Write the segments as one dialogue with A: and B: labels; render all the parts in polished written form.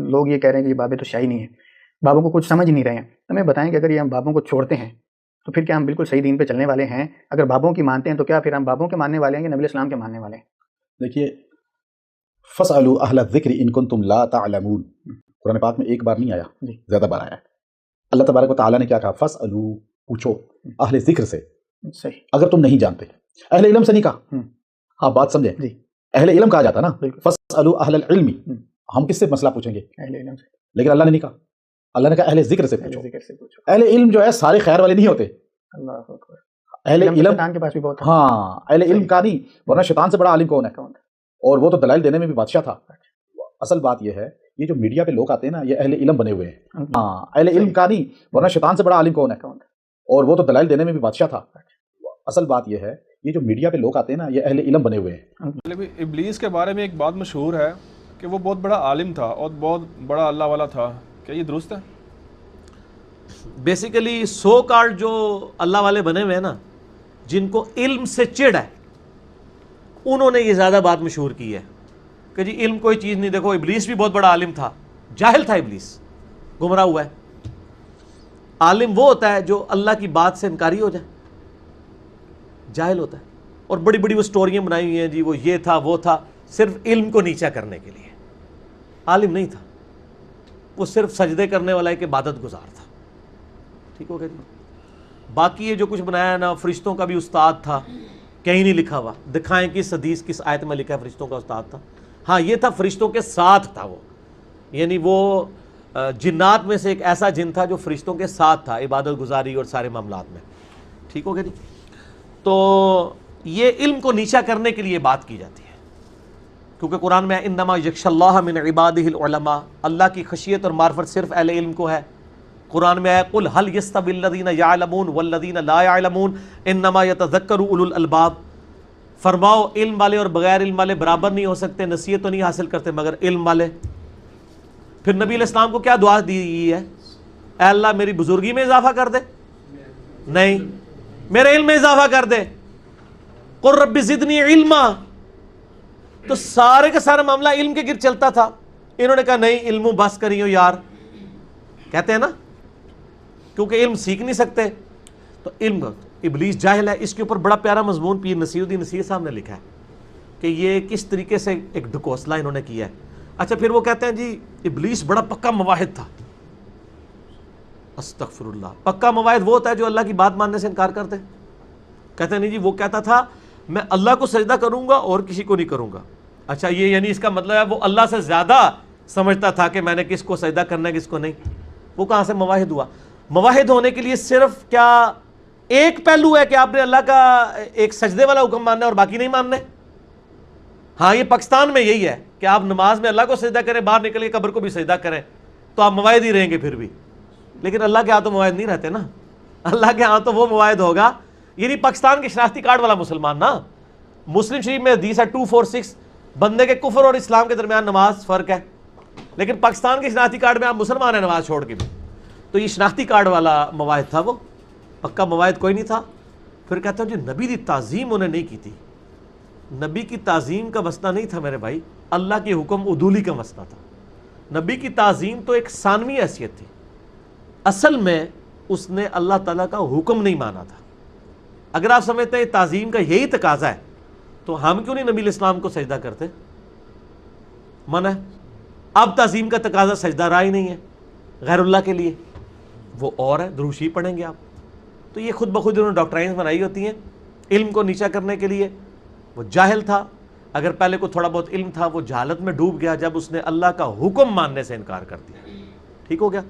A: لوگ یہ کہہ رہے ہیں کہ یہ بابیں تو شاہی نہیں ہیں، بابوں کو کچھ سمجھ نہیں رہے ہیں، ہمیں بتائیں کہ اگر یہ ہم بابوں کو چھوڑتے ہیں تو پھر کیا ہم بالکل صحیح دین پہ چلنے والے ہیں؟ اگر بابوں کی مانتے ہیں تو کیا پھر ہم بابوں کے ماننے والے ہیں کہ نبی اسلام کے ماننے والے ہیں؟
B: دیکھیے، فَاسْأَلُوا أَهْلَ الذِّكْرِ إِن كُنتُمْ لَا تَعْلَمُونَ قرآن پاک میں ایک بار نہیں آیا، زیادہ بار آیا ہے۔ اللہ تبارک و تعالیٰ نے کیا کہا؟ فَاسْأَلُوا، پوچھو، اہل ذکر سے،
A: صحیح،
B: اگر تم نہیں جانتے۔ اہل علم سے نہیں کہا، ہاں بات سمجھیں، اہل علم کہا جاتا نا، فَاسْأَلُوا أَهْلَ الْعِلْمِ، ہم کس سے مسئلہ پوچھیں گے؟
A: اہل علم سے۔
B: لیکن اللہ نے نہیں کہا، اللہ نے کہا اہل ذکر سے پوچھو۔ اہل علم جو ہے سارے خیر والے نہیں ہوتے،
A: اللہ اکبر،
B: اہل علم
A: شیطان کے پاس بھی بہت ہے۔
B: ہاں، اہل علم کا نہیں، ورنہ شیطان سے بڑا عالم کون ہے؟ اور وہ تو دلائل دینے میں بھی بادشاہ تھا۔ اصل بات یہ ہے، یہ جو میڈیا پہ لوگ آتے ہیں نا، یہ اہل علم بنے ہوئے ہیں۔ ہاں، اہل علم کا نہیں، ورنہ شیطان سے بڑا عالم کون ہے؟ اور وہ تو دلائل دینے میں بھی بادشاہ تھا۔ اصل بات یہ ہے، یہ جو میڈیا پہ لوگ آتے ہیں نا، یہ اہل علم بنے ہوئے ہیں۔
C: ابلیس کے بارے میں ایک بات مشہور ہے کہ وہ بہت بڑا عالم تھا اور بہت بڑا اللہ والا تھا، کیا یہ درست ہے؟
D: بیسیکلی سو کارڈ جو اللہ والے بنے ہوئے ہیں نا، جن کو علم سے چڑ ہے، انہوں نے یہ زیادہ بات مشہور کی ہے کہ جی علم کوئی چیز نہیں۔ دیکھو ابلیس بھی بہت بڑا عالم تھا، جاہل تھا ابلیس، گمراہ ہوا ہے۔ عالم وہ ہوتا ہے جو اللہ کی بات سے انکاری ہو جائے، جاہل ہوتا ہے۔ اور بڑی بڑی وہ سٹوریاں بنائی ہوئی ہیں جی وہ یہ تھا وہ تھا، صرف علم کو نیچا کرنے کے لیے۔ عالم نہیں تھا وہ، صرف سجدے کرنے والا ایک عبادت گزار تھا۔ ٹھیک ہو گیا جی۔ باقی یہ جو کچھ بنایا ہے نا، فرشتوں کا بھی استاد تھا، کہیں نہیں لکھا ہوا، دکھائیں کس حدیث کس آیت میں لکھا ہے فرشتوں کا استاد تھا؟ ہاں یہ تھا فرشتوں کے ساتھ تھا وہ، یعنی وہ جنات میں سے ایک ایسا جن تھا جو فرشتوں کے ساتھ تھا عبادت گزاری اور سارے معاملات میں۔ ٹھیک ہو گیا جی۔ تو یہ علم کو نیچا کرنے کے لیے بات کی جاتی ہے، کیونکہ قرآن میں انما یخشی اللہ من عبادہ العلماء، اللہ کی خشیت اور معرفت صرف اہل علم کو ہے۔ قرآن میں ہے قل هل يستوي الذين يعلمون والذين لا يعلمون انما يتذكر اولو الالباب، فرماؤ علم والے اور بغیر علم والے برابر نہیں ہو سکتے، نصیحت تو نہیں حاصل کرتے مگر علم والے۔ پھر نبی علیہ السلام کو کیا دعا دی گئی ہے؟ اے اللہ میری بزرگی میں اضافہ کر دے، نہیں میرے علم میں اضافہ کر دے، قل رب زدنی علما۔ تو سارے کا سارا معاملہ علم کے گرد چلتا تھا، انہوں نے کہا نہیں علم بس کریو یار، کہتے ہیں نا، کیونکہ علم سیکھ نہیں سکتے۔ تو علم ابلیس جاہل ہے، اس کے اوپر بڑا پیارا مضمون پیر نصیر الدین نصیر صاحب نے لکھا ہے کہ یہ کس طریقے سے ایک ڈھکوسلا انہوں نے کیا ہے۔ اچھا پھر وہ کہتے ہیں جی ابلیس بڑا پکا مواحد تھا۔ استغفر اللہ، پکا مواحد وہ ہوتا ہے جو اللہ کی بات ماننے سے انکار کرتے۔ کہتے ہیں نہیں جی وہ کہتا تھا میں اللہ کو سجدہ کروں گا اور کسی کو نہیں کروں گا۔ اچھا یہ یعنی اس کا مطلب ہے وہ اللہ سے زیادہ سمجھتا تھا کہ میں نے کس کو سجدہ کرنا ہے کس کو نہیں۔ وہ کہاں سے مواحد ہوا؟ مواحد ہونے کے لیے صرف کیا ایک پہلو ہے کہ آپ نے اللہ کا ایک سجدے والا حکم ماننا ہے اور باقی نہیں ماننا ہے؟ ہاں یہ پاکستان میں یہی ہے کہ آپ نماز میں اللہ کو سجدہ کریں، باہر نکل کے قبر کو بھی سجدہ کریں تو آپ مواحد ہی رہیں گے پھر بھی۔ لیکن اللہ کے ہاں تو مواحد نہیں رہتے نا، اللہ کے ہاں تو وہ مواحد ہوگا، یعنی پاکستان کے شناختی کارڈ والا مسلمان نا۔ مسلم شریف میں حدیث ہے 246، بندے کے کفر اور اسلام کے درمیان نماز فرق ہے، لیکن پاکستان کے شناختی کارڈ میں آپ مسلمان ہیں نماز چھوڑ کے بھی۔ تو یہ شناختی کارڈ والا مواحد تھا، وہ پکا مواحد کوئی نہیں تھا۔ پھر کہتا ہوں جی نبی کی تعظیم انہیں نہیں کی تھی، نبی کی تعظیم کا مسئلہ نہیں تھا میرے بھائی، اللہ کے حکم عدولی کا مسئلہ تھا۔ نبی کی تعظیم تو ایک ثانوی حیثیت تھی، اصل میں اس نے اللہ تعالیٰ کا حکم نہیں مانا تھا۔ اگر آپ سمجھتے ہیں تعظیم کا یہی تقاضا ہے تو ہم کیوں نہیں نبی علیہ السلام کو سجدہ کرتے؟ منع ہے۔ اب تعظیم کا تقاضا سجدہ رہا ہی نہیں ہے غیر اللہ کے لیے، وہ اور ہے دروشی پڑھیں گے آپ۔ تو یہ خود بخود انہوں نے ڈاکٹرائنز بنائی ہوتی ہیں علم کو نیچا کرنے کے لیے۔ وہ جاہل تھا، اگر پہلے کو تھوڑا بہت علم تھا وہ جہالت میں ڈوب گیا جب اس نے اللہ کا حکم ماننے سے انکار کر دیا۔ ٹھیک ہو گیا؟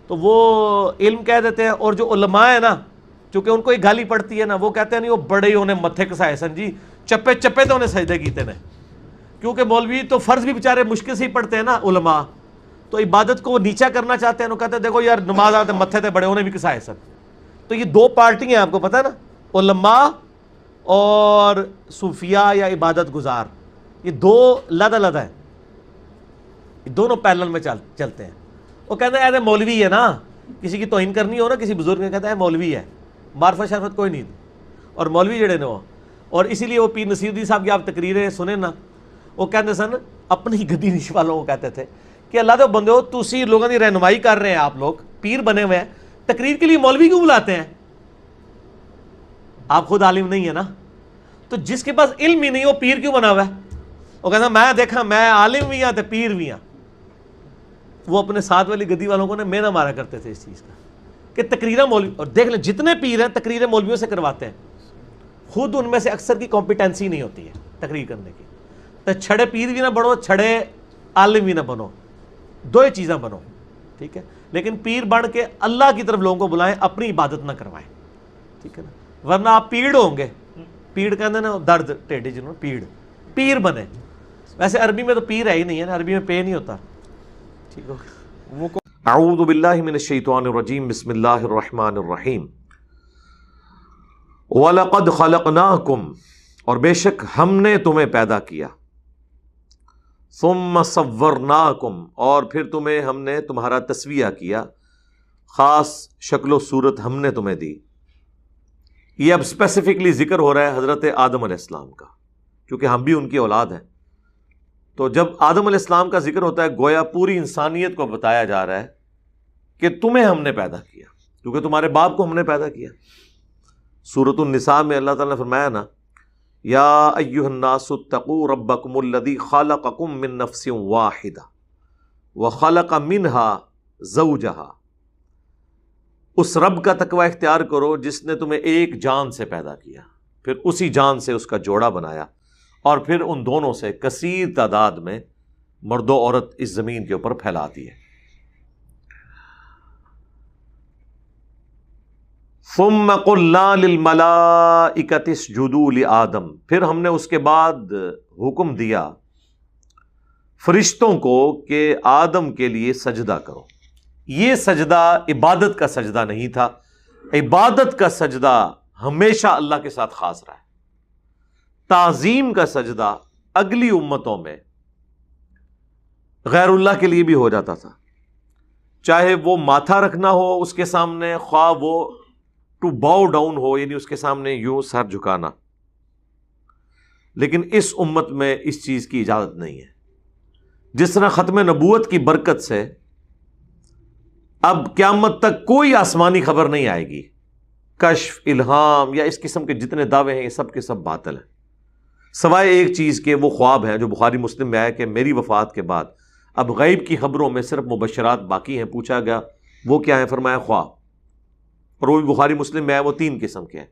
D: تو وہ علم کہہ دیتے ہیں، اور جو علماء ہیں نا چونکہ ان کو ایک گالی پڑتی ہے نا، وہ کہتے ہیں نہیں وہ بڑے ہی انہیں متھے کسائے سن جی، چپے چپے تو انہیں سجدے کیتے ہیں، کیونکہ مولوی تو فرض بھی بیچارے مشکل سے ہی پڑھتے ہیں نا، علماء تو عبادت کو وہ نیچا کرنا چاہتے ہیں، وہ کہتے ہیں دیکھو یار نماز آتے متھے تے بڑے انہیں بھی کسائے سن۔ تو یہ دو پارٹی ہیں آپ کو پتہ ہے نا، علماء اور صوفیاء یا عبادت گزار، یہ دو لدا لدا ہیں، یہ دونوں پیرلل میں چلتے ہیں۔ وہ کہتے ہیں ایسے مولوی ہے نا، کسی کی توہین کرنی ہو نا کسی بزرگ نے، کہتا ہے مولوی ہے، معرفت شرفت کوئی نہیں، اور مولوی جڑے نے وہ، اور اسی لیے وہ پیر نصیر الدین صاحب کی آپ تقریریں سنیں نا، وہ کہتے سن اپنی گدی نش والوں کو کہتے تھے کہ اللہ دے بندے ہو تسی لوگوں کی رہنمائی کر رہے ہیں, آپ لوگ پیر بنے ہوئے ہیں, تقریر کے لیے مولوی کیوں بلاتے ہیں؟ آپ خود عالم نہیں ہے نا, تو جس کے پاس علم ہی نہیں وہ پیر کیوں بنا ہوا ہے؟ وہ کہتا میں دیکھا میں عالم بھی ہاں تو پیر بھی ہاں. وہ اپنے ساتھ والی گدی والوں کو مینا مارا کرتے تھے اس چیز کا کہ تقریریں مولوی, اور دیکھ لیں جتنے پیر ہیں تقریریں مولویوں سے کرواتے ہیں, خود ان میں سے اکثر کی کمپیٹنسی نہیں ہوتی ہے تقریر کرنے کی. تو چھڑے پیر بھی نہ بنو, چھڑے عالم بھی نہ بنو, دو ہی چیزیں بنو, ٹھیک ہے, لیکن پیر بن کے اللہ کی طرف لوگوں کو بلائیں, اپنی عبادت نہ کروائیں, ٹھیک ہے نا, ورنہ آپ پیڑ ہوں گے. پیڑ کہتے ہیں نا درد ٹیڈے جنہوں, پیر بنے. ویسے عربی میں تو پیر ہے ہی نہیں ہے نا, عربی میں پے نہیں ہوتا, ٹھیک ہو.
C: وہ
D: اعوذ باللہ من الشیطان الرجیم, بسم اللہ الرحمن الرحیم. وَلَقَدْ خَلَقْنَاكُمْ, اور بے شک ہم نے تمہیں پیدا کیا. ثُمَّ صَوَّرْنَاكُمْ, اور پھر تمہیں ہم نے تمہارا تسویہ کیا, خاص شکل و صورت ہم نے تمہیں دی. یہ اب اسپیسیفکلی ذکر ہو رہا ہے حضرت آدم علیہ السلام کا, کیونکہ ہم بھی ان کی اولاد ہیں. تو جب آدم علیہ السلام کا ذکر ہوتا ہے گویا پوری انسانیت کو بتایا جا رہا ہے کہ تمہیں ہم نے پیدا کیا, کیونکہ تمہارے باپ کو ہم نے پیدا کیا. سورۃ النساء میں اللہ تعالیٰ نے فرمایا نا, یا ایھا الناس اتقوا ربکم الذی خلقکم من نفس واحدہ وخلق منها زوجہا, اس رب کا تقوی اختیار کرو جس نے تمہیں ایک جان سے پیدا کیا, پھر اسی جان سے اس کا جوڑا بنایا, اور پھر ان دونوں سے کثیر تعداد میں مرد و عورت اس زمین کے اوپر پھیلا دی ہے. ثم قلنا للملائکۃ اسجدوا لآدم, پھر ہم نے اس کے بعد حکم دیا فرشتوں کو کہ آدم کے لیے سجدہ کرو. یہ سجدہ عبادت کا سجدہ نہیں تھا, عبادت کا سجدہ ہمیشہ اللہ کے ساتھ خاص رہا ہے. تعظیم کا سجدہ اگلی امتوں میں غیر اللہ کے لیے بھی ہو جاتا تھا, چاہے وہ ماتھا رکھنا ہو اس کے سامنے, خواہ وہ ٹو باؤ ڈاؤن ہو, یعنی اس کے سامنے یوں سر جھکانا. لیکن اس امت میں اس چیز کی اجازت نہیں ہے. جس طرح ختم نبوت کی برکت سے اب قیامت تک کوئی آسمانی خبر نہیں آئے گی, کشف, الہام یا اس قسم کے جتنے دعوے ہیں یہ سب کے سب باطل ہیں, سوائے ایک چیز کے, وہ خواب ہیں جو بخاری مسلم میں آیا کہ میری وفات کے بعد اب غیب کی خبروں میں صرف مبشرات باقی ہیں. پوچھا گیا وہ کیا ہیں, فرمایا خواب, اور وہ بھی بخاری مسلم میں آیا, وہ 3 قسم کے ہیں,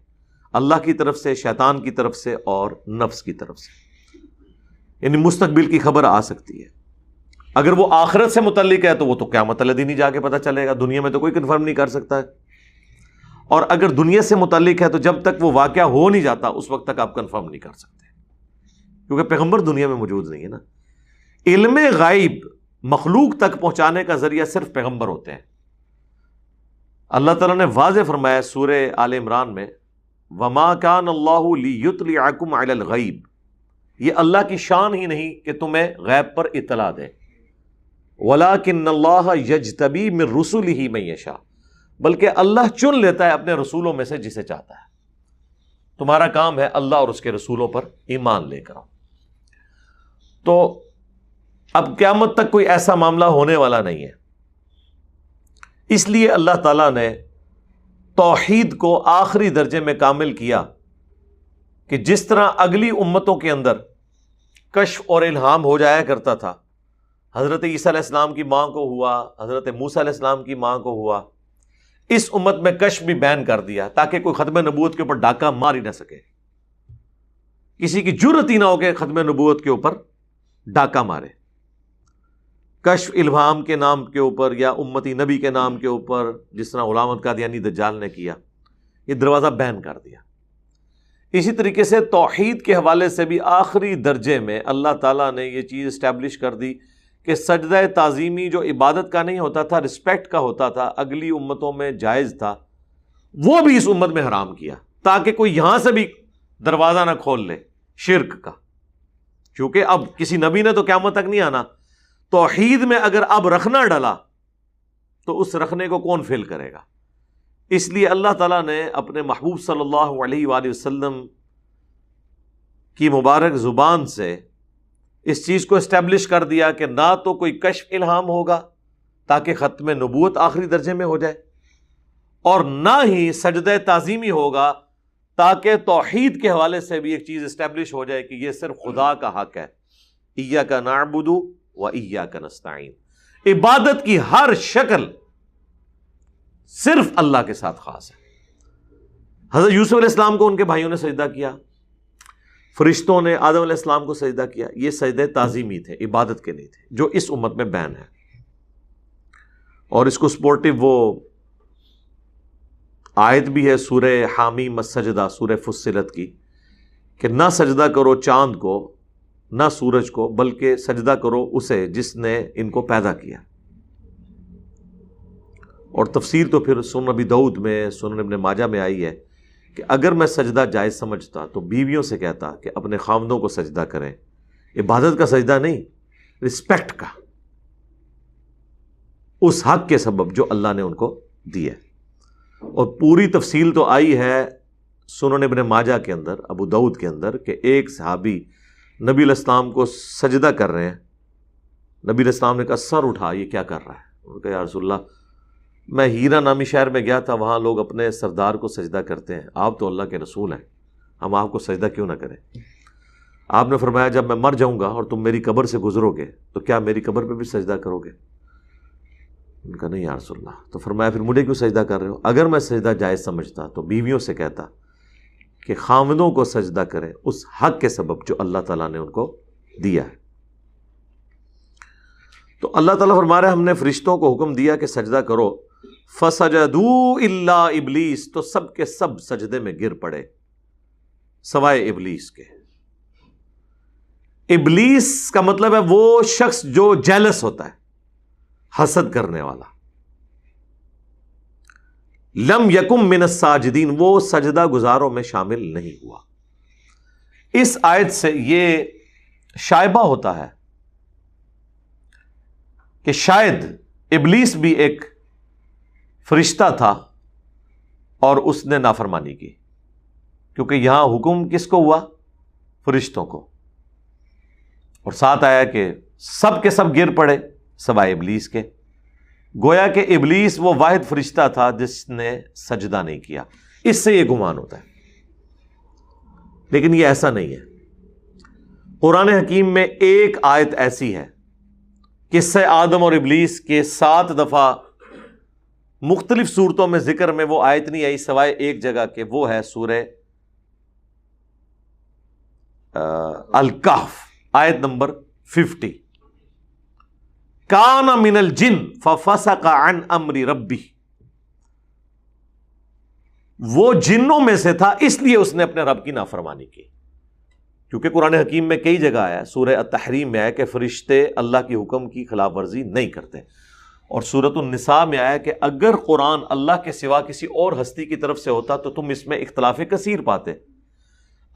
D: اللہ کی طرف سے, شیطان کی طرف سے اور نفس کی طرف سے. یعنی مستقبل کی خبر آ سکتی ہے. اگر وہ آخرت سے متعلق ہے تو وہ تو قیامت والے دن ہی جا کے پتہ چلے گا, دنیا میں تو کوئی کنفرم نہیں کر سکتا ہے. اور اگر دنیا سے متعلق ہے تو جب تک وہ واقعہ ہو نہیں جاتا اس وقت تک آپ کنفرم نہیں کر سکتے, کیونکہ پیغمبر دنیا میں موجود نہیں ہے نا. علم غیب مخلوق تک پہنچانے کا ذریعہ صرف پیغمبر ہوتے ہیں. اللہ تعالیٰ نے واضح فرمایا سورہ آل عمران میں, وَمَا كَانَ اللَّهُ لِيُطْلِعَكُمْ عَلَى الْغَيْبِ, یہ اللہ کی شان ہی نہیں کہ تمہیں غیب پر اطلاع دے. وَلَٰكِنَّ اللَّهَ يَجْتَبِي مِن رُّسُلِهِ مَن يَشَاءُ, بلکہ اللہ چن لیتا ہے اپنے رسولوں میں سے جسے چاہتا ہے. تمہارا کام ہے اللہ اور اس کے رسولوں پر ایمان لے کر آؤ. تو اب قیامت تک کوئی ایسا معاملہ ہونے والا نہیں ہے. اس لیے اللہ تعالیٰ نے توحید کو آخری درجے میں کامل کیا کہ جس طرح اگلی امتوں کے اندر کشف اور الہام ہو جایا کرتا تھا, حضرت عیسیٰ علیہ السلام کی ماں کو ہوا, حضرت موسیٰ علیہ السلام کی ماں کو ہوا, اس امت میں کشف بھی بین کر دیا تاکہ کوئی ختم نبوت کے اوپر ڈاکہ مار ہی نہ سکے. کسی کی جرت ہی نہ ہو کہ ختم نبوت کے اوپر ڈاکہ مارے. کشف الہام کے نام کے اوپر یا امتی نبی کے نام کے اوپر, جس طرح غلام احمد قادیانی دجال نے کیا, یہ دروازہ بین کر دیا. اسی طریقے سے توحید کے حوالے سے بھی آخری درجے میں اللہ تعالیٰ نے یہ چیز اسٹیبلش کر دی کہ سجدہ تعظیمی جو عبادت کا نہیں ہوتا تھا, رسپیکٹ کا ہوتا تھا, اگلی امتوں میں جائز تھا, وہ بھی اس امت میں حرام کیا تاکہ کوئی یہاں سے بھی دروازہ نہ کھول لے شرک کا. کیونکہ اب کسی نبی نے تو قیامت تک نہیں آنا, توحید میں اگر اب رکھنا ڈلا تو اس رکھنے کو کون فیل کرے گا. اس لیے اللہ تعالیٰ نے اپنے محبوب صلی اللہ علیہ وآلہ وسلم کی مبارک زبان سے اس چیز کو اسٹیبلش کر دیا کہ نہ تو کوئی کشف الہام ہوگا تاکہ ختم نبوت آخری درجے میں ہو جائے، اور نہ ہی سجدہ تعظیمی ہوگا تاکہ توحید کے حوالے سے بھی ایک چیز اسٹیبلش ہو جائے کہ یہ صرف خدا کا حق ہے، ایاک نعبد و ایاک نستعین، عبادت کی ہر شکل صرف اللہ کے ساتھ خاص ہے۔ حضرت یوسف علیہ السلام کو ان کے بھائیوں نے سجدہ کیا، فرشتوں نے آدم علیہ السلام کو سجدہ کیا، یہ سجدے تعظیمی تھے، عبادت کے نہیں تھے، جو اس امت میں بین ہے۔ اور اس کو سپورٹیو وہ آیت بھی ہے سورہ حامیم السجدہ، سورہ فصلت کی، کہ نہ سجدہ کرو چاند کو نہ سورج کو، بلکہ سجدہ کرو اسے جس نے ان کو پیدا کیا۔ اور تفسیر تو پھر سنن ابی داؤد میں، سنن ابن ماجہ میں آئی ہے کہ اگر میں سجدہ جائز سمجھتا تو بیویوں سے کہتا کہ اپنے خاوندوں کو سجدہ کریں، عبادت کا سجدہ نہیں، رسپیکٹ کا، اس حق کے سبب جو اللہ نے ان کو دیا۔ اور پوری تفصیل تو آئی ہے سنن ابن ماجہ کے اندر، ابو داؤد کے اندر، کہ ایک صحابی نبی علیہ السلام کو سجدہ کر رہے ہیں، نبی علیہ السلام نے کہا سر اٹھا، یہ کیا کر رہا ہے؟ انہوں نے کہا یا رسول اللہ، میں ہیرا نامی شہر میں گیا تھا، وہاں لوگ اپنے سردار کو سجدہ کرتے ہیں، آپ تو اللہ کے رسول ہیں، ہم آپ کو سجدہ کیوں نہ کریں؟ آپ نے فرمایا جب میں مر جاؤں گا اور تم میری قبر سے گزرو گے تو کیا میری قبر پہ بھی سجدہ کرو گے؟ ان کا نہیں یا رسول اللہ۔ تو فرمایا پھر مجھے کیوں سجدہ کر رہے ہو؟ اگر میں سجدہ جائز سمجھتا تو بیویوں سے کہتا کہ خاوندوں کو سجدہ کریں اس حق کے سبب جو اللہ تعالیٰ نے ان کو دیا ہے۔ تو اللہ تعالیٰ فرما رہے ہیں ہم نے فرشتوں کو حکم دیا کہ سجدہ کرو، فسجدوا الا ابلیس، تو سب کے سب سجدے میں گر پڑے سوائے ابلیس کے۔ ابلیس کا مطلب ہے وہ شخص جو جیلس ہوتا ہے، حسد کرنے والا۔ لم یکم من الساجدین، وہ سجدہ گزاروں میں شامل نہیں ہوا۔ اس آیت سے یہ شائبہ ہوتا ہے کہ شاید ابلیس بھی ایک فرشتہ تھا اور اس نے نافرمانی کی، کیونکہ یہاں حکم کس کو ہوا؟ فرشتوں کو، اور ساتھ آیا کہ سب کے سب گر پڑے سوائے ابلیس کے۔ گویا کہ ابلیس وہ واحد فرشتہ تھا جس نے سجدہ نہیں کیا۔ اس سے یہ گمان ہوتا ہے، لیکن یہ ایسا نہیں ہے۔ قرآن حکیم میں ایک آیت ایسی ہے، قصہ آدم اور ابلیس کے 7 دفعہ مختلف صورتوں میں ذکر میں وہ آیت نہیں آئی سوائے ایک جگہ کہ وہ ہے سورہ الکہف، آیت نمبر 50۔ کان من الجن ففسق عن امر ربی، وہ جنوں میں سے تھا اس لیے اس نے اپنے رب کی نافرمانی کی۔ کیونکہ قرآن حکیم میں کئی جگہ آیا، سورہ التحریم میں آیا کہ فرشتے اللہ کی حکم کی خلاف ورزی نہیں کرتے، اور سورۃ النساء میں آیا کہ اگر قرآن اللہ کے سوا کسی اور ہستی کی طرف سے ہوتا تو تم اس میں اختلاف کثیر پاتے۔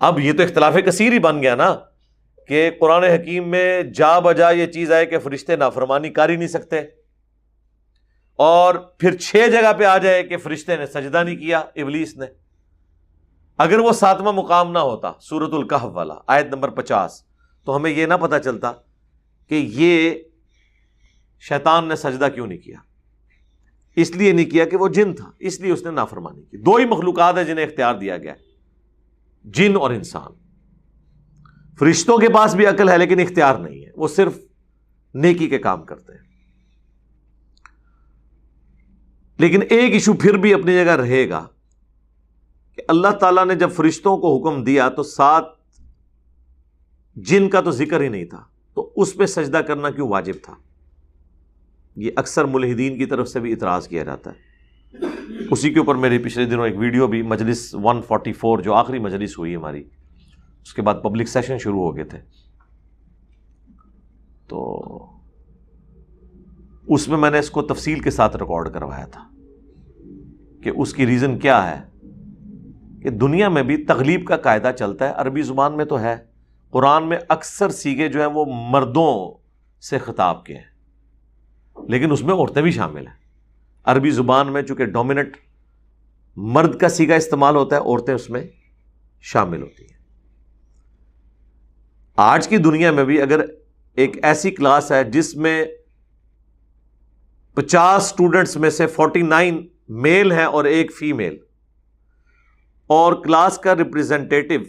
D: اب یہ تو اختلاف کثیر ہی بن گیا نا، کہ قرآن حکیم میں جا بجا یہ چیز آئے کہ فرشتے نافرمانی کر ہی نہیں سکتے، اور پھر 6 جگہ پہ آ جائے کہ فرشتے نے سجدہ نہیں کیا ابلیس نے۔ اگر وہ 7واں مقام نہ ہوتا سورۃ الکہف والا آیت نمبر 50، تو ہمیں یہ نہ پتہ چلتا کہ یہ شیطان نے سجدہ کیوں نہیں کیا۔ اس لیے نہیں کیا کہ وہ جن تھا، اس لیے اس نے نافرمانی کی۔ 2 ہی مخلوقات ہیں جنہیں اختیار دیا گیا، جن اور انسان۔ فرشتوں کے پاس بھی عقل ہے لیکن اختیار نہیں ہے، وہ صرف نیکی کے کام کرتے ہیں۔ لیکن ایک ایشو پھر بھی اپنی جگہ رہے گا کہ اللہ تعالیٰ نے جب فرشتوں کو حکم دیا تو 7 جن کا تو ذکر ہی نہیں تھا، تو اس پہ سجدہ کرنا کیوں واجب تھا؟ یہ اکثر ملحدین کی طرف سے بھی اعتراض کیا جاتا ہے۔ اسی کے اوپر میرے پچھلے دنوں ایک ویڈیو بھی، مجلس 144 جو آخری مجلس ہوئی ہماری، اس کے بعد پبلک سیشن شروع ہو گئے تھے، تو اس میں نے اس کو تفصیل کے ساتھ ریکارڈ کروایا تھا کہ اس کی ریزن کیا ہے کہ دنیا میں بھی تغلیب کا قاعدہ چلتا ہے، عربی زبان میں تو ہے، قرآن میں اکثر صیغے جو ہیں وہ مردوں سے خطاب کے ہیں، لیکن اس میں عورتیں بھی شامل ہیں۔ عربی زبان میں چونکہ ڈومیننٹ مرد کا صیغہ استعمال ہوتا ہے، عورتیں اس میں شامل ہوتی ہیں۔ آج کی دنیا میں بھی اگر ایک ایسی کلاس ہے جس میں 50 اسٹوڈنٹس میں سے 49 میل ہیں اور ایک فیمیل، اور کلاس کا ریپریزنٹیٹو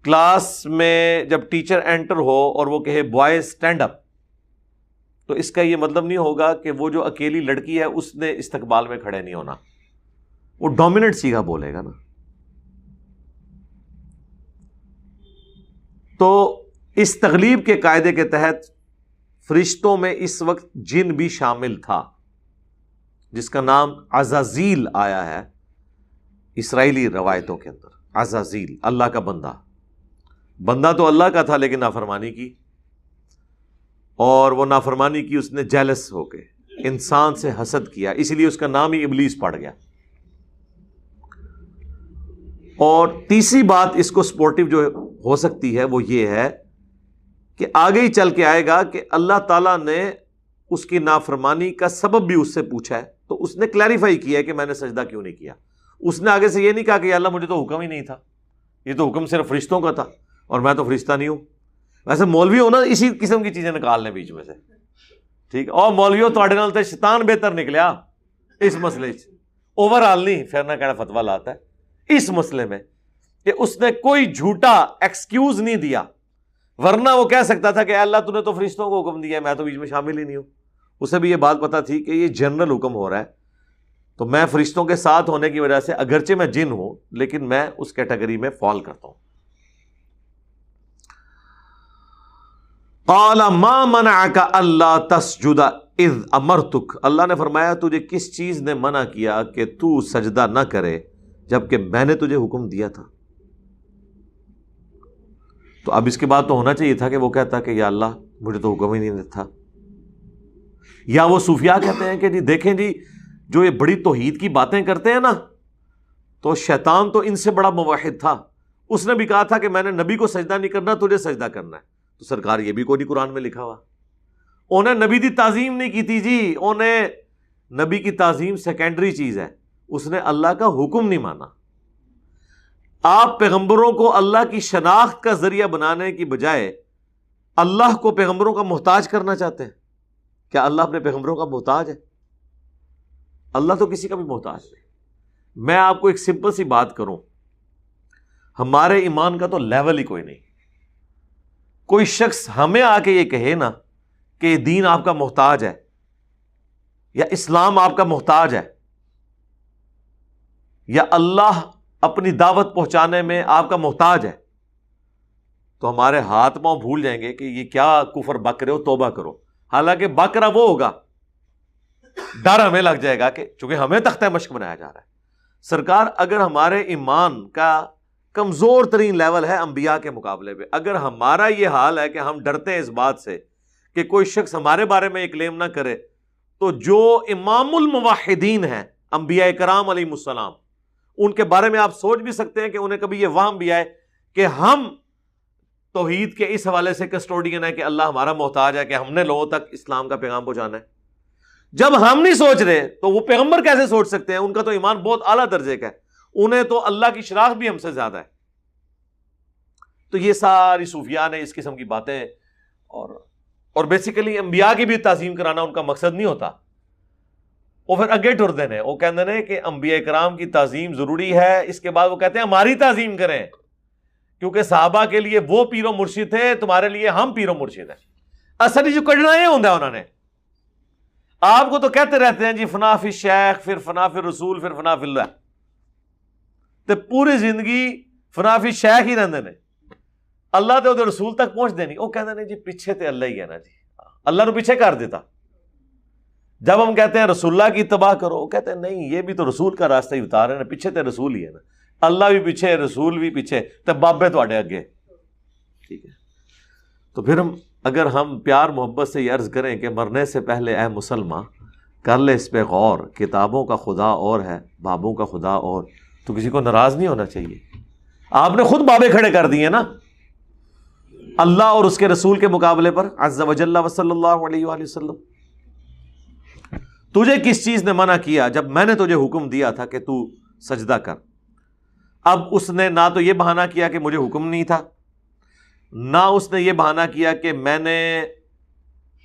D: کلاس میں جب ٹیچر انٹر ہو اور وہ کہے بوائز اسٹینڈ اپ، تو اس کا یہ مطلب نہیں ہوگا کہ وہ جو اکیلی لڑکی ہے اس نے استقبال میں کھڑے نہیں ہونا، وہ ڈومیننٹ سیگا بولے گا نا۔ تو اس تغلیب کے قاعدے کے تحت فرشتوں میں اس وقت جن بھی شامل تھا، جس کا نام عزازیل آیا ہے اسرائیلی روایتوں کے اندر۔ عزازیل اللہ کا بندہ، بندہ تو اللہ کا تھا لیکن نافرمانی کی، اور وہ نافرمانی کی اس نے جیلس ہو کے انسان سے حسد کیا، اسی لیے اس کا نام ہی ابلیس پڑ گیا۔ اور تیسری بات اس کو سپورٹیو جو ہو سکتی ہے وہ یہ ہے کہ آگے ہی چل کے آئے گا کہ اللہ تعالیٰ نے اس کی نافرمانی کا سبب بھی اس سے پوچھا ہے، تو اس نے کلیریفائی کیا ہے کہ میں نے سجدہ کیوں نہیں کیا۔ اس نے آگے سے یہ نہیں کہا کہ یا اللہ مجھے تو حکم ہی نہیں تھا، یہ تو حکم صرف فرشتوں کا تھا اور میں تو فرشتہ نہیں ہوں۔ ویسے مولوی ہونا اسی قسم کی چیزیں نکال لیں بیچ میں سے، ٹھیک، اور مولویوں تواڈے نال تے شیطان بہتر نکلیا اس مسئلے اوور آل نہیں، پھر نہ کہنا فتویٰ لاتا ہے اس مسئلے میں کہ اس نے کوئی جھوٹا ایکسکیوز نہیں دیا، ورنہ وہ کہہ سکتا تھا کہ اللہ تو نے تو فرشتوں کو حکم دیا ہے، میں تو بیچ میں شامل ہی نہیں ہوں۔ اسے بھی یہ بات پتا تھی کہ یہ جنرل حکم ہو رہا ہے، تو میں فرشتوں کے ساتھ ہونے کی وجہ سے اگرچہ میں جن ہوں لیکن میں اس کیٹیگری میں فال کرتا ہوں۔ قال ما منعك الا تسجد اذ امرتك، اللہ نے فرمایا تجھے کس چیز نے منع کیا کہ تو سجدہ نہ کرے جبکہ میں نے تجھے حکم دیا تھا۔ تو اب اس کے بعد تو ہونا چاہیے تھا کہ وہ کہتا کہ یا اللہ مجھے تو حکم ہی نہیں تھا۔ یا وہ صوفیاء کہتے ہیں کہ جی دیکھیں جی جو یہ بڑی توحید کی باتیں کرتے ہیں نا، تو شیطان تو ان سے بڑا موحد تھا، اس نے بھی کہا تھا کہ میں نے نبی کو سجدہ نہیں کرنا، تجھے سجدہ کرنا ہے۔ تو سرکار یہ بھی کوئی نہیں قرآن میں لکھا ہوا، انہیں نبی دی تعظیم نہیں کی تھی جی، انہیں نبی کی تعظیم سیکنڈری چیز ہے، اس نے اللہ کا حکم نہیں مانا۔ آپ پیغمبروں کو اللہ کی شناخت کا ذریعہ بنانے کی بجائے اللہ کو پیغمبروں کا محتاج کرنا چاہتے ہیں۔ کیا اللہ اپنے پیغمبروں کا محتاج ہے؟ اللہ تو کسی کا بھی محتاج نہیں۔ میں آپ کو ایک سمپل سی بات کروں، ہمارے ایمان کا تو لیول ہی کوئی نہیں۔ کوئی شخص ہمیں آ کے یہ کہے نا کہ دین آپ کا محتاج ہے یا اسلام آپ کا محتاج ہے یا اللہ اپنی دعوت پہنچانے میں آپ کا محتاج ہے، تو ہمارے ہاتھ پاؤں بھول جائیں گے کہ یہ کیا کفر بک رہے ہو، توبہ کرو۔ حالانکہ بک رہا وہ ہوگا، ڈر ہمیں لگ جائے گا کہ چونکہ ہمیں تختہ مشق بنایا جا رہا ہے۔ سرکار اگر ہمارے ایمان کا کمزور ترین لیول ہے انبیاء کے مقابلے پہ، اگر ہمارا یہ حال ہے کہ ہم ڈرتے ہیں اس بات سے کہ کوئی شخص ہمارے بارے میں یہ کلیم نہ کرے، تو جو امام الموحدین ہیں انبیاء کرام علیہ السلام، ان کے بارے میں آپ سوچ بھی سکتے ہیں کہ انہیں کبھی یہ وہم بھی آئے کہ ہم توحید کے اس حوالے سے کسٹوڈین ہے کہ اللہ ہمارا محتاج ہے کہ ہم نے لوگوں تک اسلام کا پیغام پہنچانا ہے۔ جب ہم نہیں سوچ رہے تو وہ پیغمبر کیسے سوچ سکتے ہیں؟ ان کا تو ایمان بہت اعلیٰ درجے کا ہے، انہیں تو اللہ کی شناخت بھی ہم سے زیادہ ہے۔ تو یہ ساری صوفیاء نے اس قسم کی باتیں اور بیسیکلی انبیاء کی بھی تعظیم کرانا ان کا مقصد نہیں ہوتا، وہ پھر اگے ٹرتے ہیں، وہ کہتے ہیں کہ انبیاء کرام کی تعظیم ضروری ہے، اس کے بعد وہ کہتے ہیں ہماری تعظیم کریں کیونکہ صحابہ کے لیے وہ پیر و مرشد تھے، تمہارے لیے ہم پیر و مرشد ہیں۔ اصل جو کڑنا یہ ہوتا ہے، انہوں نے آپ کو تو کہتے رہتے ہیں جی فنا فی شیخ، پھر فنا فی رسول، پھر فنا فی اللہ، تو پوری زندگی فنا فی شیخ ہی رہتے ہیں، اللہ تے وہ رسول تک پہنچ دینی۔ وہ کہتے ہیں جی پیچھے تے اللہ ہی ہے نا جی، اللہ نے پیچھے کر دیتا۔ جب ہم کہتے ہیں رسول اللہ کی اتباع کرو، وہ کہتے ہیں نہیں یہ بھی تو رسول کا راستہ ہی بتا رہے ہیں، پیچھے تے رسول ہی ہے نا، اللہ بھی پیچھے، رسول بھی پیچھے، تے بابے تواڈے اگے، ٹھیک ہے۔ تو پھر اگر ہم پیار محبت سے یہ عرض کریں کہ مرنے سے پہلے اے مسلمان کر لے اس پہ غور، کتابوں کا خدا اور ہے، بابوں کا خدا اور، تو کسی کو ناراض نہیں ہونا چاہیے۔ آپ نے خود بابے کھڑے کر دیے نا اللہ اور اس کے رسول کے مقابلے پر، عز وجل و صلی اللہ علیہ وآلہ وسلم۔ تجھے کس چیز نے منع کیا جب میں نے تجھے حکم دیا تھا کہ تو سجدہ کر؟ اب اس نے نہ تو یہ بہانہ کیا کہ مجھے حکم نہیں تھا، نہ اس نے یہ بہانہ کیا کہ میں نے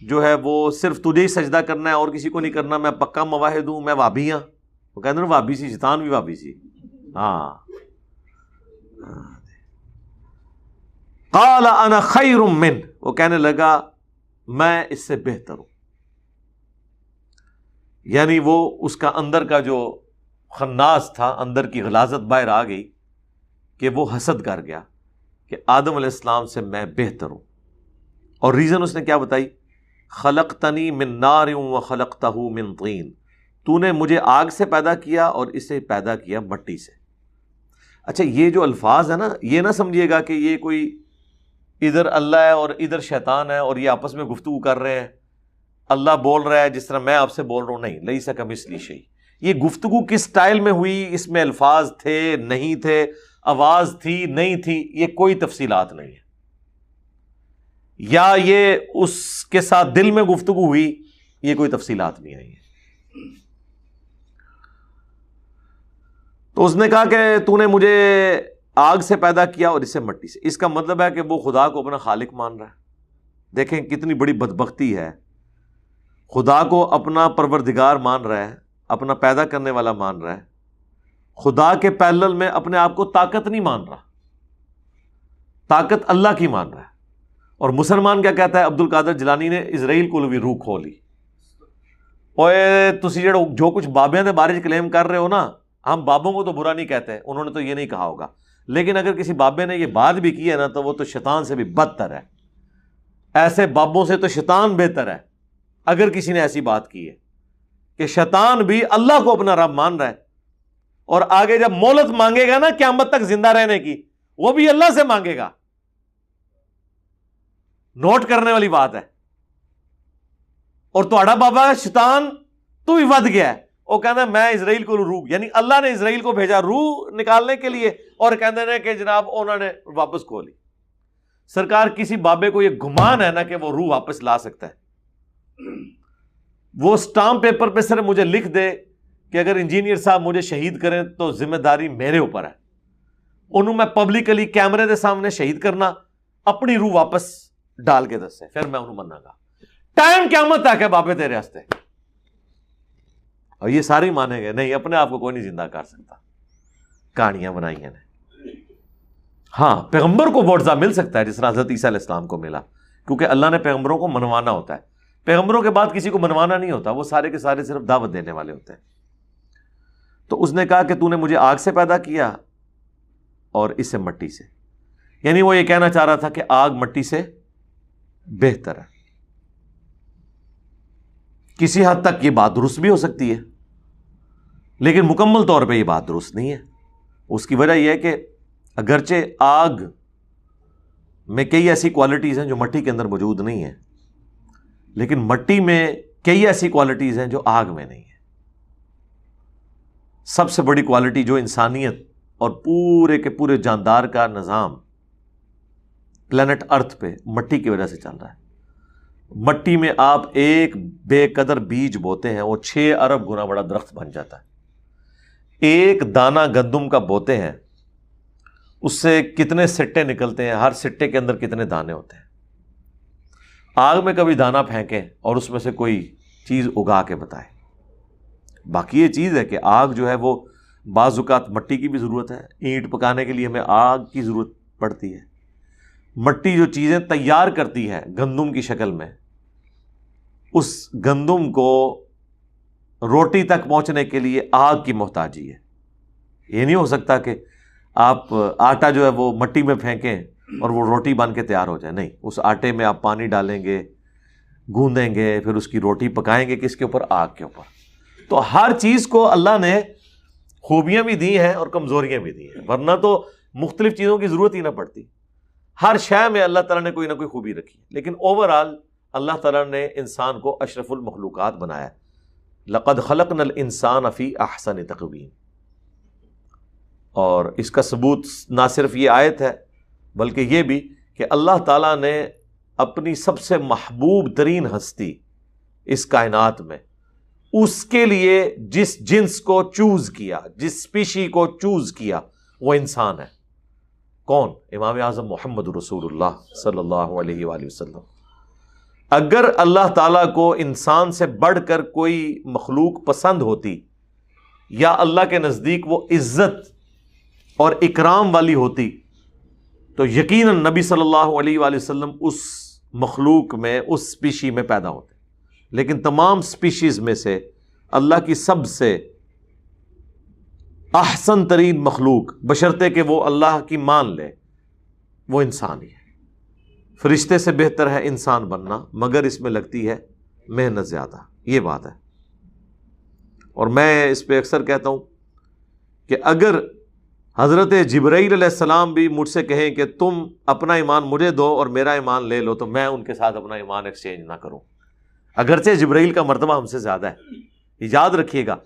D: جو ہے وہ صرف تجھے ہی سجدہ کرنا ہے اور کسی کو نہیں کرنا، میں پکا موحد ہوں، میں وہابی ہوں. وہ کہتے ہیں وہابی سی، شیطان بھی وہابی سی. ہاں. قال انا خیر من، وہ کہنے لگا میں اس سے بہتر ہوں. یعنی وہ اس کا اندر کا جو خناس تھا، اندر کی غلاظت باہر آ گئی کہ وہ حسد کر گیا کہ آدم علیہ السلام سے میں بہتر ہوں. اور ریزن اس نے کیا بتائی؟ خلقتنی من نار و خلقتہ من طین، تو نے مجھے آگ سے پیدا کیا اور اسے پیدا کیا مٹی سے. اچھا یہ جو الفاظ ہے نا، یہ نہ سمجھیے گا کہ یہ کوئی ادھر اللہ ہے اور ادھر شیطان ہے اور یہ آپس میں گفتگو کر رہے ہیں، اللہ بول رہا ہے جس طرح میں آپ سے بول رہا ہوں. نہیں، لیس کمثلہ شیء. یہ گفتگو کس سٹائل میں ہوئی، اس میں الفاظ تھے نہیں تھے، آواز تھی نہیں تھی، یہ کوئی تفصیلات نہیں ہے. یا یہ اس کے ساتھ دل میں گفتگو ہوئی، یہ کوئی تفصیلات نہیں آئی. تو اس نے کہا کہ تو نے مجھے آگ سے پیدا کیا اور اسے مٹی سے. اس کا مطلب ہے کہ وہ خدا کو اپنا خالق مان رہا ہے. دیکھیں کتنی بڑی بدبختی ہے، خدا کو اپنا پروردگار مان رہا ہے، اپنا پیدا کرنے والا مان رہا ہے، خدا کے پیرلل میں اپنے آپ کو طاقت نہیں مان رہا، طاقت اللہ کی مان رہا ہے. اور مسلمان کیا کہتا ہے؟ عبد القادر جیلانی نے اسرائیل کو بھی روح کھولی. اوے تسی جو کچھ بابیاں دے بارے کلیم کر رہے ہو نا، ہم بابوں کو تو برا نہیں کہتے، انہوں نے تو یہ نہیں کہا ہوگا، لیکن اگر کسی بابے نے یہ بات بھی کی ہے نا تو وہ تو شیطان سے بھی بدتر ہے. ایسے بابوں سے تو شیطان بہتر ہے. اگر کسی نے ایسی بات کی ہے کہ شیطان بھی اللہ کو اپنا رب مان رہا ہے اور آگے جب مہلت مانگے گا نا قیامت تک زندہ رہنے کی، وہ بھی اللہ سے مانگے گا. نوٹ کرنے والی بات ہے. اور تہاڈا بابا شیطان تو بھی ود گیا ہے، وہ کہنا میں اسرائیل کو روح، یعنی اللہ نے اسرائیل کو بھیجا روح نکالنے کے لیے، اور کہتے ہیں کہ جناب انہوں نے واپس کھولی. سرکار کسی بابے کو یہ گمان ہے نا کہ وہ روح واپس لا سکتا ہے، وہ سٹامپ پیپر پہ صرف مجھے لکھ دے کہ اگر انجینئر صاحب مجھے شہید کریں تو ذمہ داری میرے اوپر ہے، انہوں میں پبلکلی کیمرے دے سامنے شہید کرنا، اپنی روح واپس ڈال کے دسے، پھر میں انہوں مننا گا. ٹائم قیامت تک ہے بابے تیرے ہستے. اور یہ سارے مانیں گے نہیں، اپنے آپ کو کوئی نہیں زندہ کر سکتا، کہانیاں بنائی ہیں. ہاں پیغمبر کو معجزہ مل سکتا ہے جس طرح حضرت عیسیٰ علیہ السلام کو ملا، کیونکہ اللہ نے پیغمبروں کو منوانا ہوتا ہے. پیغمبروں کے بعد کسی کو منوانا نہیں ہوتا، وہ سارے کے سارے صرف دعوت دینے والے ہوتے ہیں. تو اس نے کہا کہ تو نے مجھے آگ سے پیدا کیا اور اس سے مٹی سے. یعنی وہ یہ کہنا چاہ رہا تھا کہ آگ مٹی سے بہتر ہے. کسی حد تک یہ بات درست بھی ہو سکتی ہے، لیکن مکمل طور پہ یہ بات درست نہیں ہے. اس کی وجہ یہ ہے کہ اگرچہ آگ میں کئی ایسی کوالٹیز ہیں جو مٹی کے اندر موجود نہیں ہیں، لیکن مٹی میں کئی ایسی کوالٹیز ہیں جو آگ میں نہیں ہیں. سب سے بڑی کوالٹی جو انسانیت اور پورے کے پورے جاندار کا نظام پلانٹ ارتھ پہ مٹی کی وجہ سے چل رہا ہے. مٹی میں آپ ایک بے قدر بیج بوتے ہیں، وہ 6 ارب گنا بڑا درخت بن جاتا ہے. ایک دانہ گندم کا بوتے ہیں، اس سے کتنے سٹے نکلتے ہیں، ہر سٹے کے اندر کتنے دانے ہوتے ہیں. آگ میں کبھی دانہ پھینکیں اور اس میں سے کوئی چیز اگا کے بتائیں. باقی یہ چیز ہے کہ آگ جو ہے وہ بعض اوقات مٹی کی بھی ضرورت ہے، اینٹ پکانے کے لیے ہمیں آگ کی ضرورت پڑتی ہے. مٹی جو چیزیں تیار کرتی ہے گندم کی شکل میں، اس گندم کو روٹی تک پہنچنے کے لیے آگ کی محتاجی ہے. یہ نہیں ہو سکتا کہ آپ آٹا جو ہے وہ مٹی میں پھینکیں اور وہ روٹی بن کے تیار ہو جائے. نہیں، اس آٹے میں آپ پانی ڈالیں گے، گوندیں گے، پھر اس کی روٹی پکائیں گے کس کے اوپر؟ آگ کے اوپر. تو ہر چیز کو اللہ نے خوبیاں بھی دی ہیں اور کمزوریاں بھی دی ہیں، ورنہ تو مختلف چیزوں کی ضرورت ہی نہ پڑتی. ہر شے میں اللہ تعالیٰ نے کوئی نہ کوئی خوبی رکھی، لیکن اوورآل اللہ تعالیٰ نے انسان کو اشرف المخلوقات بنایا. لقد خلقنا الانسان فی احسن تقویم. اور اس کا ثبوت نہ صرف یہ آیت ہے بلکہ یہ بھی کہ اللہ تعالیٰ نے اپنی سب سے محبوب ترین ہستی اس کائنات میں، اس کے لیے جس جنس کو چوز کیا، جس اسپیشی کو چوز کیا، وہ انسان ہے. کون؟ امام اعظم محمد رسول اللہ صلی اللہ علیہ وآلہ وسلم۔ اگر اللہ تعالیٰ کو انسان سے بڑھ کر کوئی مخلوق پسند ہوتی یا اللہ کے نزدیک وہ عزت اور اکرام والی ہوتی تو یقیناً نبی صلی اللہ علیہ وآلہ وسلم اس مخلوق میں، اس سپیشی میں پیدا ہوتے۔ لیکن تمام سپیشیز میں سے اللہ کی سب سے احسن ترین مخلوق، بشرطے کہ وہ اللہ کی مان لے، وہ انسان ہی ہے۔ فرشتے سے بہتر ہے انسان بننا، مگر اس میں لگتی ہے محنت زیادہ، یہ بات ہے۔ اور میں اس پہ اکثر کہتا ہوں کہ اگر حضرت جبرائیل علیہ السلام بھی مجھ سے کہیں کہ تم اپنا ایمان مجھے دو اور میرا ایمان لے لو، تو میں ان کے ساتھ اپنا ایمان ایکسچینج نہ کروں، اگرچہ جبرائیل کا مرتبہ ہم سے زیادہ ہے۔ یاد رکھیے گا،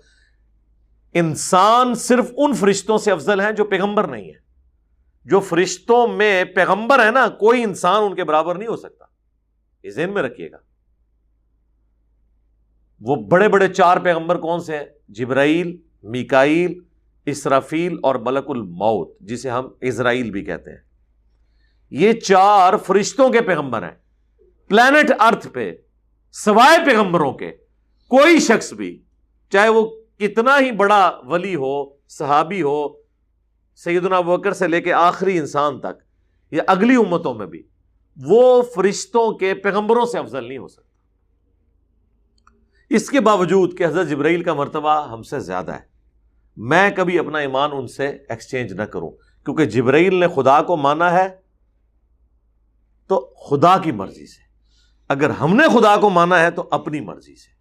D: انسان صرف ان فرشتوں سے افضل ہیں جو پیغمبر نہیں ہیں۔ جو فرشتوں میں پیغمبر ہے نا، کوئی انسان ان کے برابر نہیں ہو سکتا، یہ ذہن میں رکھیے گا۔ وہ بڑے بڑے 4 پیغمبر کون سے ہیں؟ جبرائیل، میکائیل، اسرافیل اور ملک الموت، جسے ہم اسرائیل بھی کہتے ہیں۔ یہ 4 فرشتوں کے پیغمبر ہیں۔ پلانٹ ارتھ پہ سوائے پیغمبروں کے کوئی شخص بھی، چاہے وہ کتنا ہی بڑا ولی ہو، صحابی ہو، سیدنا ابوبکر سے لے کے آخری انسان تک یا اگلی امتوں میں بھی، وہ فرشتوں کے پیغمبروں سے افضل نہیں ہو سکتا۔ اس کے باوجود کہ حضرت جبرائیل کا مرتبہ ہم سے زیادہ ہے، میں کبھی اپنا ایمان ان سے ایکسچینج نہ کروں، کیونکہ جبرائیل نے خدا کو مانا ہے تو خدا کی مرضی سے، اگر ہم نے خدا کو مانا ہے تو اپنی مرضی سے،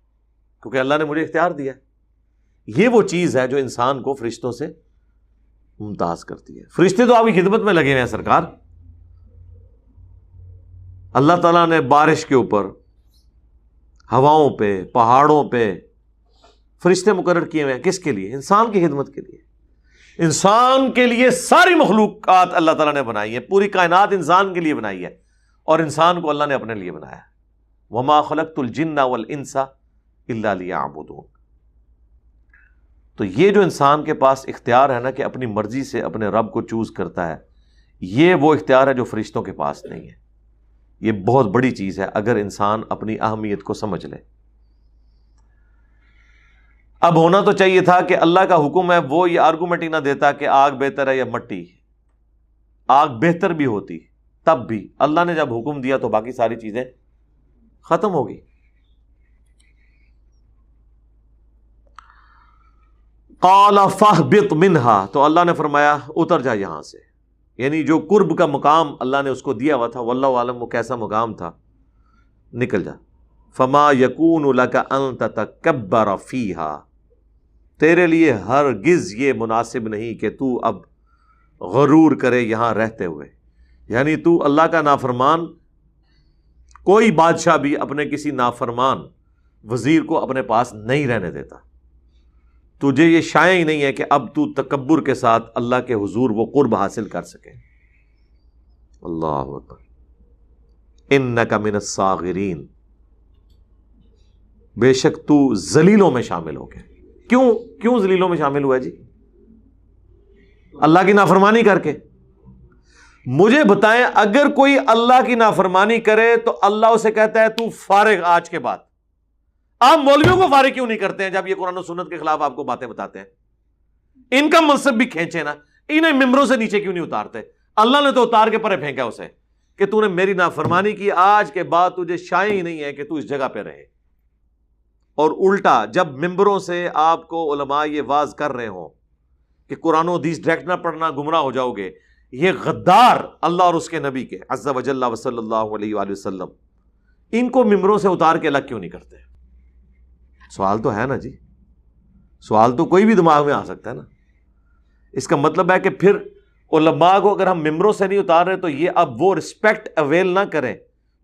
D: کیونکہ اللہ نے مجھے اختیار دیا ہے۔ یہ وہ چیز ہے جو انسان کو فرشتوں سے ممتاز کرتی ہے۔ فرشتے تو آپ کی خدمت میں لگے ہوئے ہیں سرکار۔ اللہ تعالیٰ نے بارش کے اوپر، ہواؤں پہ، پہاڑوں پہ فرشتے مقرر کیے ہوئے ہیں، کس کے لیے؟ انسان کی خدمت کے لیے۔ انسان کے لیے ساری مخلوقات اللہ تعالیٰ نے بنائی ہے، پوری کائنات انسان کے لیے بنائی ہے، اور انسان کو اللہ نے اپنے لیے بنایا ہے۔ وما خلقت الجن والانس الا لیعبدون۔ تو یہ جو انسان کے پاس اختیار ہے نا کہ اپنی مرضی سے اپنے رب کو چوز کرتا ہے، یہ وہ اختیار ہے جو فرشتوں کے پاس نہیں ہے۔ یہ بہت بڑی چیز ہے اگر انسان اپنی اہمیت کو سمجھ لے۔ اب ہونا تو چاہیے تھا کہ اللہ کا حکم ہے، وہ یہ آرگومنٹ ہی نہ دیتا کہ آگ بہتر ہے یا مٹی۔ آگ بہتر بھی ہوتی، تب بھی اللہ نے جب حکم دیا تو باقی ساری چیزیں ختم ہوگی۔ قال فاہبط منہا، تو اللہ نے فرمایا اتر جا یہاں سے، یعنی جو قرب کا مقام اللہ نے اس کو دیا ہوا تھا، واللہ عالم وہ کیسا مقام تھا، نکل جا۔ فما یکون لک ان تتکبر فیہا، تیرے لیے ہرگز یہ مناسب نہیں کہ تو اب غرور کرے یہاں رہتے ہوئے، یعنی تو اللہ کا نافرمان، کوئی بادشاہ بھی اپنے کسی نافرمان وزیر کو اپنے پاس نہیں رہنے دیتا۔ تجھے یہ شائع ہی نہیں ہے کہ اب تو تکبر کے ساتھ اللہ کے حضور وہ قرب حاصل کر سکے۔ اللہ اکبر۔ انک من الصاغرین، بے شک تو ذلیلوں میں شامل ہو گیا۔ کیوں ذلیلوں میں شامل ہوا ہے جی؟ اللہ کی نافرمانی کر کے۔ مجھے بتائیں، اگر کوئی اللہ کی نافرمانی کرے تو اللہ اسے کہتا ہے تو فارغ آج کے بعد۔ آپ مولویوں کو فارغ کیوں نہیں کرتے ہیں جب یہ قرآن و سنت کے خلاف آپ کو باتیں بتاتے ہیں؟ ان کا منصب بھی کھینچے نا، انہیں ممبروں سے نیچے کیوں نہیں اتارتے؟ اللہ نے تو اتار کے پرے پھینکا اسے کہ تو نے میری نافرمانی کی، آج کے بعد تجھے شائع ہی نہیں ہے کہ تو اس جگہ پہ رہے۔ اور الٹا جب ممبروں سے آپ کو علماء یہ واز کر رہے ہوں کہ قرآن و حدیث ڈائریکٹ نہ پڑھنا، گمراہ ہو جاؤ گے، یہ غدار اللہ اور اس کے نبی کے عز و جل و صلی اللہ علیہ وآلہ وسلم، ان کو ممبروں سے اتار کے الگ کیوں نہیں کرتے؟ سوال تو ہے نا جی، سوال تو کوئی بھی دماغ میں آ سکتا ہے نا۔ اس کا مطلب ہے کہ پھر علماء کو اگر ہم ممبروں سے نہیں اتار رہے تو یہ اب وہ رسپیکٹ اویل نہ کریں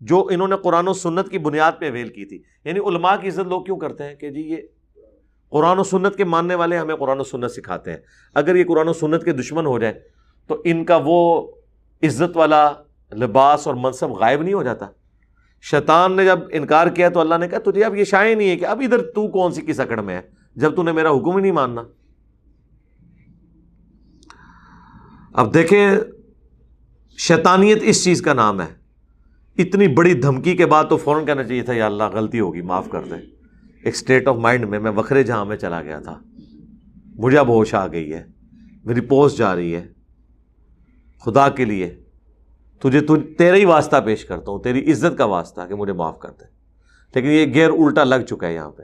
D: جو انہوں نے قرآن و سنت کی بنیاد پہ اویل کی تھی۔ یعنی علماء کی عزت لوگ کیوں کرتے ہیں کہ جی یہ قرآن و سنت کے ماننے والے ہمیں قرآن و سنت سکھاتے ہیں، اگر یہ قرآن و سنت کے دشمن ہو جائیں تو ان کا وہ عزت والا لباس اور منصب غائب نہیں ہو جاتا؟ شیطان نے جب انکار کیا تو اللہ نے کہا تجھے اب یہ شائع نہیں ہے کہ اب ادھر تو کون سی کس اکڑ میں ہے جب تو نے میرا حکم ہی نہیں ماننا۔ اب دیکھیں شیطانیت اس چیز کا نام ہے. اتنی بڑی دھمکی کے بعد تو فوراً کہنا چاہیے تھا یا اللہ غلطی ہوگی معاف کر دے. ایک سٹیٹ آف مائنڈ میں وکھرے جہاں میں چلا گیا تھا, مجھے اب ہوش آ گئی ہے, میری پوسٹ جا رہی ہے, خدا کے لیے تیرا ہی واسطہ پیش کرتا ہوں, تیری عزت کا واسطہ کہ مجھے معاف کر دے. لیکن یہ گیئر الٹا لگ چکا ہے یہاں پہ.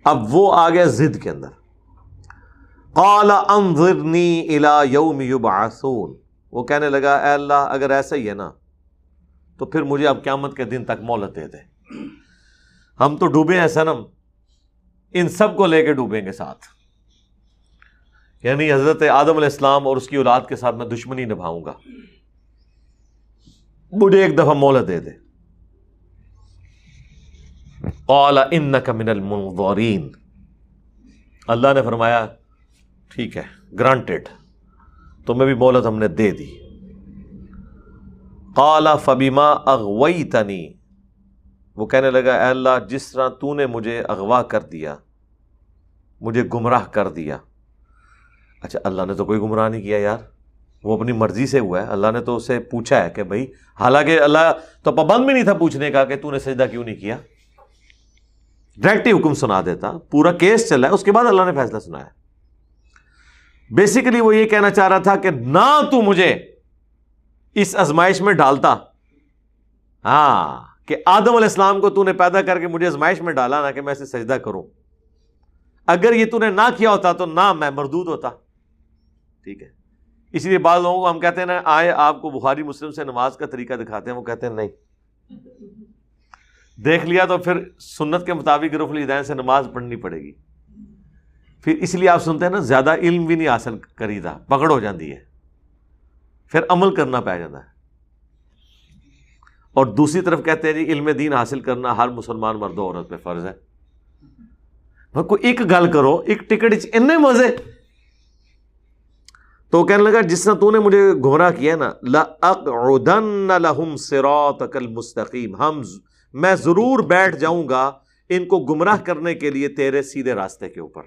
D: اب وہ آ گیا ضد کے اندر. قال انظرنی الی یوم یبعثون, وہ کہنے لگا اے اللہ اگر ایسا ہی ہے نا تو پھر مجھے اب قیامت کے دن تک مہلت دے دے. ہم تو ڈوبے ہیں صنم, ان سب کو لے کے ڈوبیں گے ساتھ. یعنی حضرت آدم علیہ السلام اور اس کی اولاد کے ساتھ میں دشمنی نبھاؤں گا, مجھے ایک دفعہ مہلت دے دے. قال انک من المنظرین, اللہ نے فرمایا ٹھیک ہے گرانٹیڈ, تمہیں بھی مہلت ہم نے دے دی. قال فبما اغویتنی, وہ کہنے لگا اے اللہ جس طرح تو نے مجھے اغوا کر دیا, مجھے گمراہ کر دیا. اچھا اللہ نے تو کوئی گمراہ نہیں کیا یار, وہ اپنی مرضی سے ہوا ہے. اللہ نے تو اسے پوچھا ہے کہ بھائی, حالانکہ اللہ تو پابند بھی نہیں تھا پوچھنے کا کہ تو نے سجدہ کیوں نہیں کیا, ڈائریکٹ ہی حکم سنا دیتا. پورا کیس چلا ہے, اس کے بعد اللہ نے فیصلہ سنایا. بیسیکلی وہ یہ کہنا چاہ رہا تھا کہ نہ تو مجھے اس آزمائش میں ڈالتا, ہاں کہ آدم علیہ السلام کو تو نے پیدا کر کے مجھے آزمائش میں ڈالا نا کہ میں اسے سجدہ کروں. اگر یہ تو نے نہ کیا ہوتا تو نہ میں مردود ہوتا. ٹھیک ہے, اسی لیے بعض لوگوں کو ہم کہتے ہیں نا آئے آپ کو بخاری مسلم سے نماز کا طریقہ دکھاتے ہیں, وہ کہتے ہیں نہیں دیکھ لیا تو پھر سنت کے مطابق رفع الیدین سے نماز پڑھنی پڑے گی. پھر اس لیے آپ سنتے ہیں نا زیادہ علم بھی نہیں حاصل کریدا, پکڑ ہو جاتی ہے, پھر عمل کرنا پہ جاتا ہے. اور دوسری طرف کہتے ہیں جی علم دین حاصل کرنا ہر مسلمان مرد و عورت پہ فرض ہے. کوئی ایک گل کرو, ایک ٹکٹ اتنے مزے. تو کہنے لگا جس طرح تو نے مجھے گمراہ کیا نا, لَأَقْعُدَنَّ لَهُمْ صِرَاطَكَ الْمُسْتَقِيمَ, میں ضرور بیٹھ جاؤں گا ان کو گمراہ کرنے کے لیے تیرے سیدھے راستے کے اوپر.